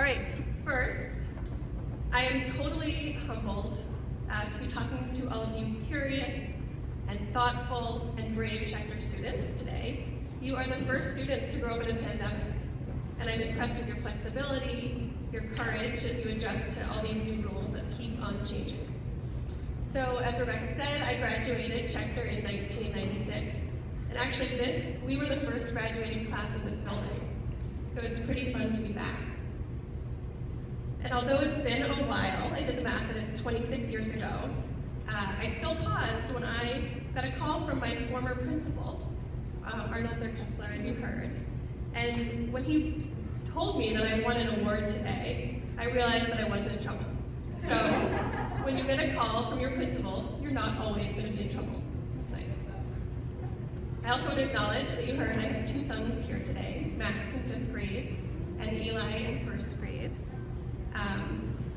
All right, first, I am totally humbled to be talking to all of you curious and thoughtful and brave Schechter students today. You are the first students to grow up in a pandemic, and I'm impressed with your flexibility, your courage as you adjust to all these new rules that keep on changing. So, as Rebecca said, I graduated Schechter in 1996, and actually we were the first graduating class in this building, so it's pretty fun to be back. And although it's been a while, I did the math and it's 26 years ago, I still paused when I got a call from my former principal, Arnold Zar-Kessler, as you heard. And when he told me that I won an award today, I realized that I wasn't in trouble. So when you get a call from your principal, you're not always going to be in trouble. It's nice. I also want to acknowledge that you heard I have two sons here today, Max in 5th grade and Eli in 1st grade.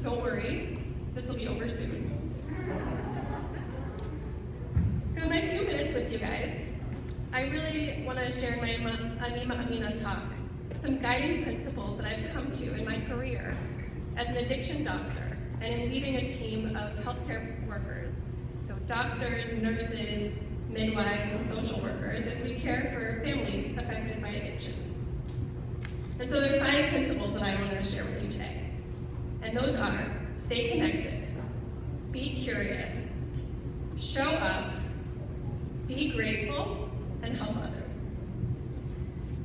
Don't worry, this will be over soon. So in my few minutes with you guys, I really want to share in my Anima Amina talk some guiding principles that I've come to in my career as an addiction doctor and in leading a team of healthcare workers, so doctors, nurses, midwives, and social workers as we care for families affected by addiction. And so there are 5 principles that I wanted to share with you today. And those are: stay connected, be curious, show up, be grateful, and help others.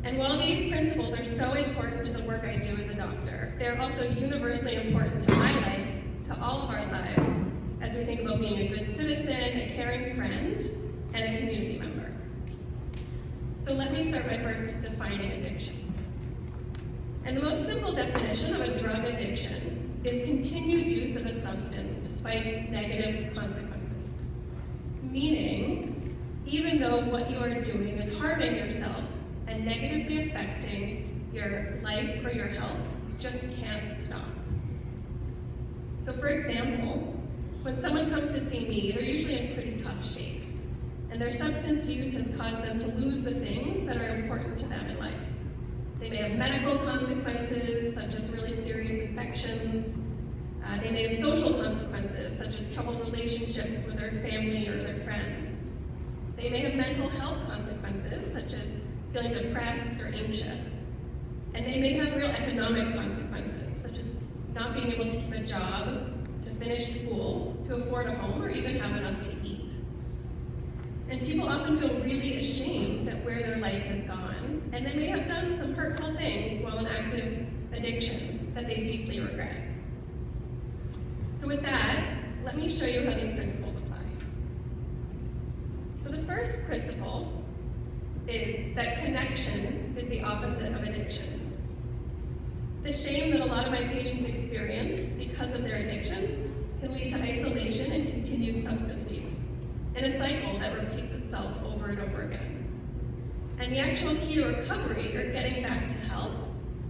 And while these principles are so important to the work I do as a doctor, they're also universally important to my life, to all of our lives, as we think about being a good citizen, a caring friend, and a community member. So let me start by first defining addiction. And the most simple definition of a drug addiction is continued use of a substance despite negative consequences. Meaning, even though what you are doing is harming yourself and negatively affecting your life or your health, you just can't stop. So for example, when someone comes to see me, they're usually in pretty tough shape, and their substance use has caused them to lose the things that are important to them in life. They may have medical consequences, such as really serious infections. They may have social consequences, such as troubled relationships with their family or their friends. They may have mental health consequences, such as feeling depressed or anxious. And they may have real economic consequences, such as not being able to keep a job, to finish school, to afford a home, or even have enough to eat. And people often feel really ashamed at where their life has gone, and they may have done some hurtful things while in active addiction that they deeply regret. So with that, let me show you how these principles apply. So the first principle is that connection is the opposite of addiction. The shame that a lot of my patients experience because of their addiction can lead to isolation and continued substance use, in a cycle that repeats itself over and over again. And the actual key to recovery, or getting back to health,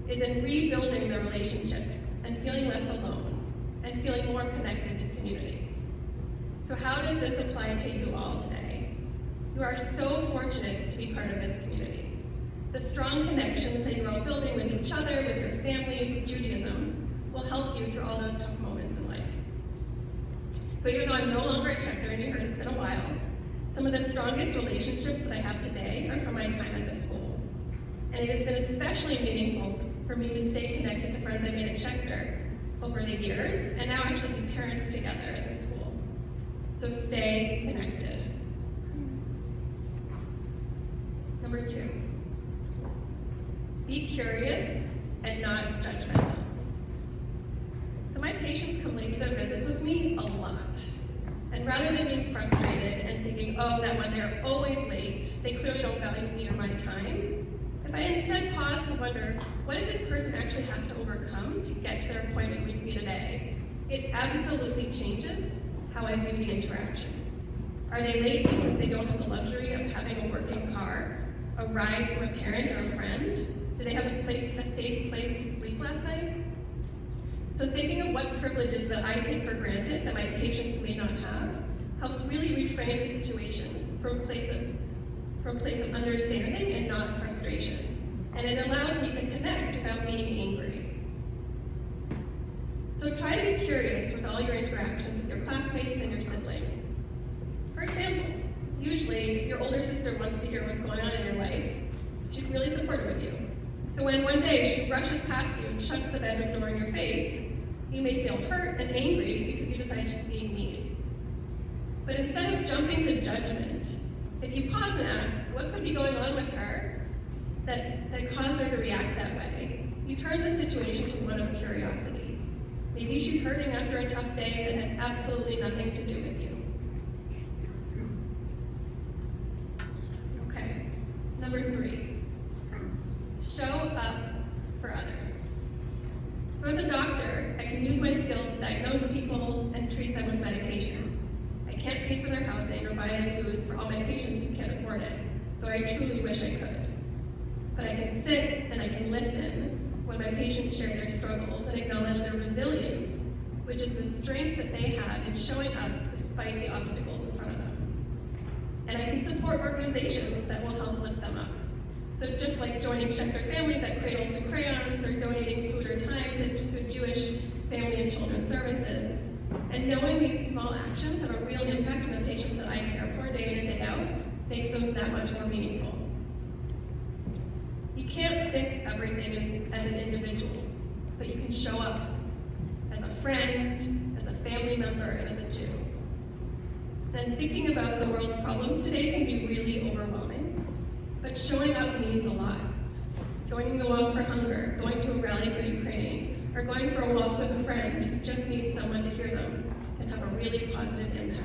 is in rebuilding the relationships and feeling less alone and feeling more connected to community. So how does this apply to you all today? You are so fortunate to be part of this community. The strong connections that you're all building with each other, with your families, with Judaism, will help you through all those tough moments in life. So even though I'm no longer at Schechter, and you heard it's been a while, some of the strongest relationships that I have today are from my time at the school. And it has been especially meaningful for me to stay connected to friends I made at Schechter over the years, and now actually be parents together at the school. So stay connected. Number 2, be curious and not judgmental. So my patients come late to their visits with me a lot. And rather than being frustrated and thinking, oh, that when they're always late, they clearly don't value me or my time, if I instead pause to wonder, what did this person actually have to overcome to get to their appointment with me today, it absolutely changes how I view the interaction. Are they late because they don't have the luxury of having a working car, a ride from a parent or a friend? Do they have a safe place to sleep last night? So thinking of what privileges that I take for granted that my patients may not have helps really reframe the situation from a place of understanding and not frustration. And it allows me to connect without being angry. So try to be curious with all your interactions with your classmates and your siblings. For example, usually if your older sister wants to hear what's going on in your life, she's really supportive of you. So when one day she rushes past you and shuts the bedroom door in your face, you may feel hurt and angry because you decide she's being mean. But instead of jumping to judgment, if you pause and ask, what could be going on with her that caused her to react that way, you turn the situation to one of curiosity. Maybe she's hurting after a tough day that had absolutely nothing to do with you. Okay, number 3, show up for others. So as a doctor, I can use my skills to diagnose people and treat them with medication. I can't pay for their housing or buy the food for all my patients who can't afford it, though I truly wish I could. But I can sit and I can listen when my patients share their struggles and acknowledge their resilience, which is the strength that they have in showing up despite the obstacles in front of them. And I can support organizations that will help lift them up. So just like joining Schechter families at Cradles to Crayons or donating food or time to Jewish family and children's services, and knowing these small actions have a real impact on the patients that I care for day in and day out makes them that much more meaningful. You can't fix everything as an individual, but you can show up as a friend, as a family member, and as a Jew. And thinking about the world's problems today can be really overwhelming, but showing up means a lot. Joining the Walk for Hunger, going to a rally for Ukraine, or going for a walk with a friend who just needs someone to hear them can have a really positive impact.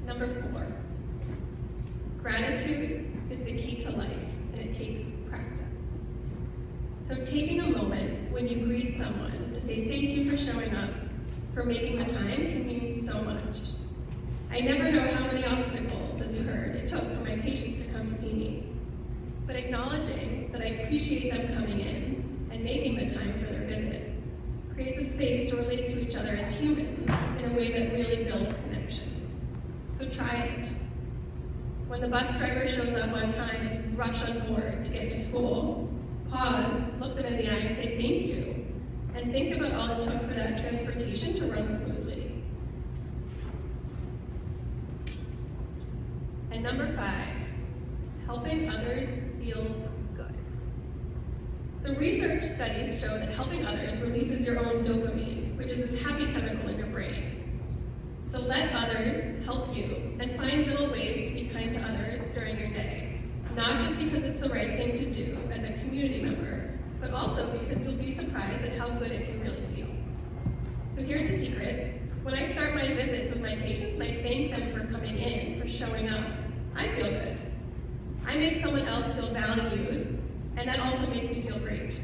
Number 4. Gratitude is the key to life, and it takes practice. So taking a moment when you greet someone to say thank you for showing up, for making the time, can mean so much. I never know how many obstacles, as you heard, it took for my patients to come to see me. But acknowledging that I appreciate them coming in and making the time for their visit creates a space to relate to each other as humans in a way that really builds connection. So try it. When the bus driver shows up on time and you rush on board to get to school, pause, look them in the eye and say thank you, and think about all it took for that transportation to run smoothly. And number 5, helping others feels good. So research studies show that helping others releases your own dopamine, which is this happy chemical in your brain. So let others help you and find little ways to be kind to others during your day, not just because it's the right thing to do as a community member, but also because you'll be surprised at how good it can really feel. So here's a secret. When I start my visits with my patients and I thank them for coming in, for showing up, I feel good. I made someone else feel valued, and that also makes me feel great.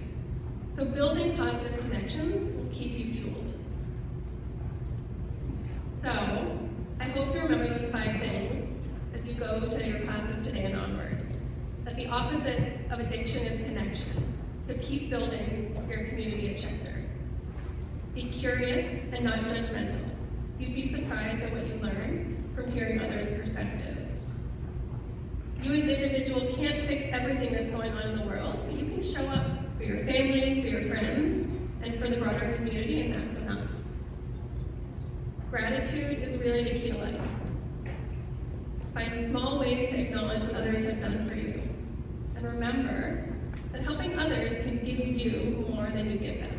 So building positive connections will keep you fueled. So, I hope you remember those 5 things as you go to your classes today and onward. That the opposite of addiction is connection. So keep building your community at Schechter. Be curious and not judgmental. You'd be surprised at what you learn from hearing others' perspectives. You as an individual can't fix everything that's going on in the world, but you can show up for your family, for your friends, and for the broader community, and that's enough. Gratitude is really the key to life. Find small ways to acknowledge what others have done for you. And remember that helping others can give you more than you give them.